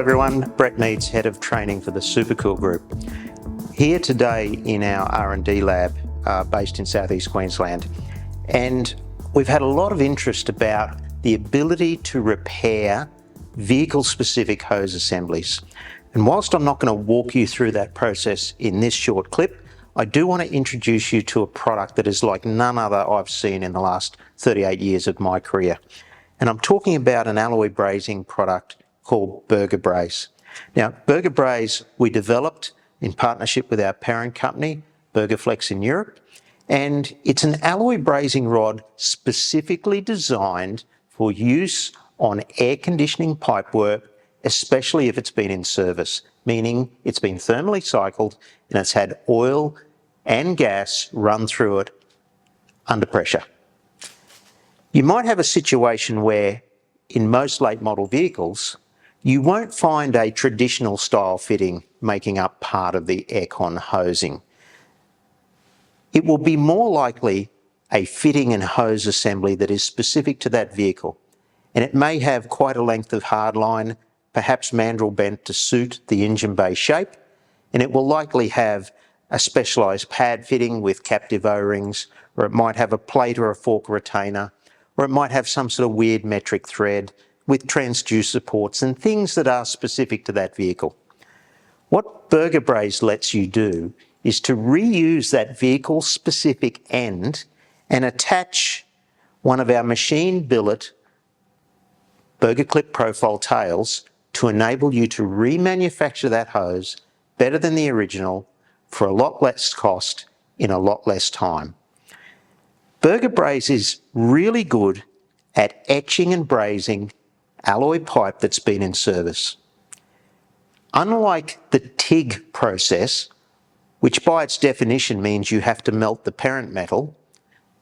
everyone, Brett Meads, Head of Training for the SuperCool Group. Here today in our R&D lab based in southeast Queensland, and we've had a lot of interest about the ability to repair vehicle-specific hose assemblies. And whilst I'm not going to walk you through that process in this short clip, I do want to introduce you to a product that is like none other I've seen in the last 38 years of my career. And I'm talking about an alloy brazing product called BurgaBRAZE. Now, BurgaBRAZE we developed in partnership with our parent company, Burgaflex in Europe, and it's an alloy brazing rod specifically designed for use on air conditioning pipework, especially if it's been in service, meaning it's been thermally cycled and it's had oil and gas run through it under pressure. You might have a situation where in most late model vehicles, you won't find a traditional style fitting making up part of the aircon hosing. It will be more likely a fitting and hose assembly that is specific to that vehicle. And it may have quite a length of hardline, perhaps mandrel bent to suit the engine bay shape. And it will likely have a specialised pad fitting with captive O-rings, or it might have a plate or a fork retainer, or it might have some sort of weird metric thread with transducer ports and things that are specific to that vehicle. What BurgaBRAZE lets you do is to reuse that vehicle-specific end and attach one of our machine billet Burger Clip profile tails to enable you to remanufacture that hose better than the original for a lot less cost in a lot less time. BurgaBRAZE is really good at etching and brazing alloy pipe that's been in service. Unlike the TIG process, which by its definition means you have to melt the parent metal,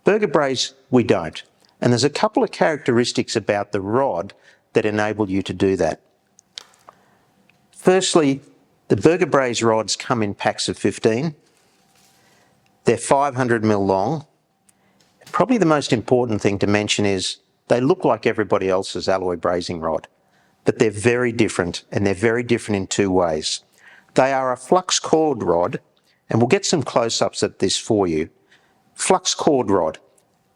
BurgaBRAZE we don't. And there's a couple of characteristics about the rod that enable you to do that. Firstly, the BurgaBRAZE rods come in packs of 15. They're 500mm long. Probably the most important thing to mention is they look like everybody else's alloy brazing rod, but they're very different, and they're very different in two ways. They are a flux cord rod, and we'll get some close-ups at this for you. Flux cord rod,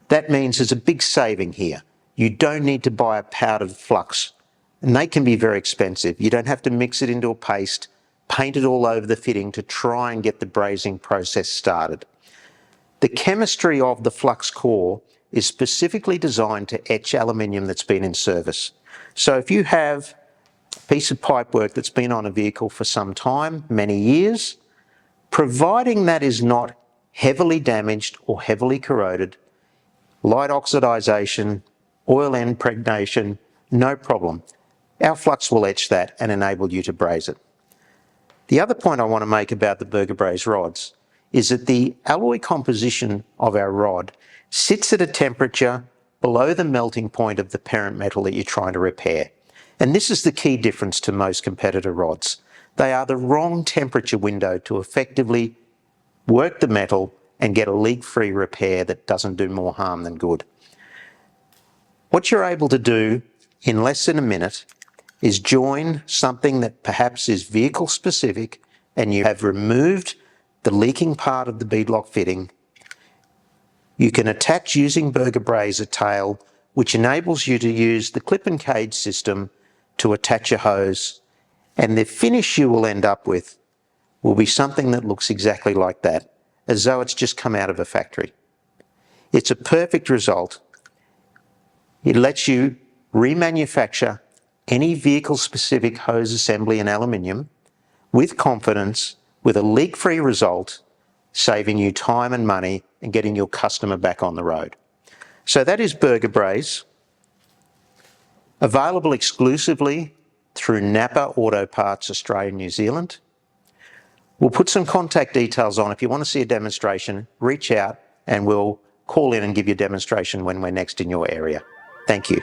that means there's a big saving here. You don't need to buy a powdered flux, and they can be very expensive. You don't have to mix it into a paste, paint it all over the fitting to try and get the brazing process started. The chemistry of the flux core is specifically designed to etch aluminium that's been in service. So if you have a piece of pipework that's been on a vehicle for some time, many years, providing that is not heavily damaged or heavily corroded, light oxidization, oil impregnation, no problem. Our flux will etch that and enable you to braze it. The other point I want to make about the BurgaBRAZE rods is that the alloy composition of our rod sits at a temperature below the melting point of the parent metal that you're trying to repair. And this is the key difference to most competitor rods. They are the wrong temperature window to effectively work the metal and get a leak-free repair that doesn't do more harm than good. What you're able to do in less than a minute is join something that perhaps is vehicle specific, and you have removed the leaking part of the beadlock fitting. You can attach using BurgaBRAZE a tail which enables you to use the clip and cage system to attach a hose, and the finish you will end up with will be something that looks exactly like that, as though it's just come out of a factory. It's a perfect result. It lets you remanufacture any vehicle-specific hose assembly in aluminium with confidence, with a leak-free result, saving you time and money and getting your customer back on the road. So that is BurgaBRAZE, available exclusively through Napa Auto Parts Australia and New Zealand. We'll put some contact details on. If you want to see a demonstration, reach out and we'll call in and give you a demonstration when we're next in your area. Thank you.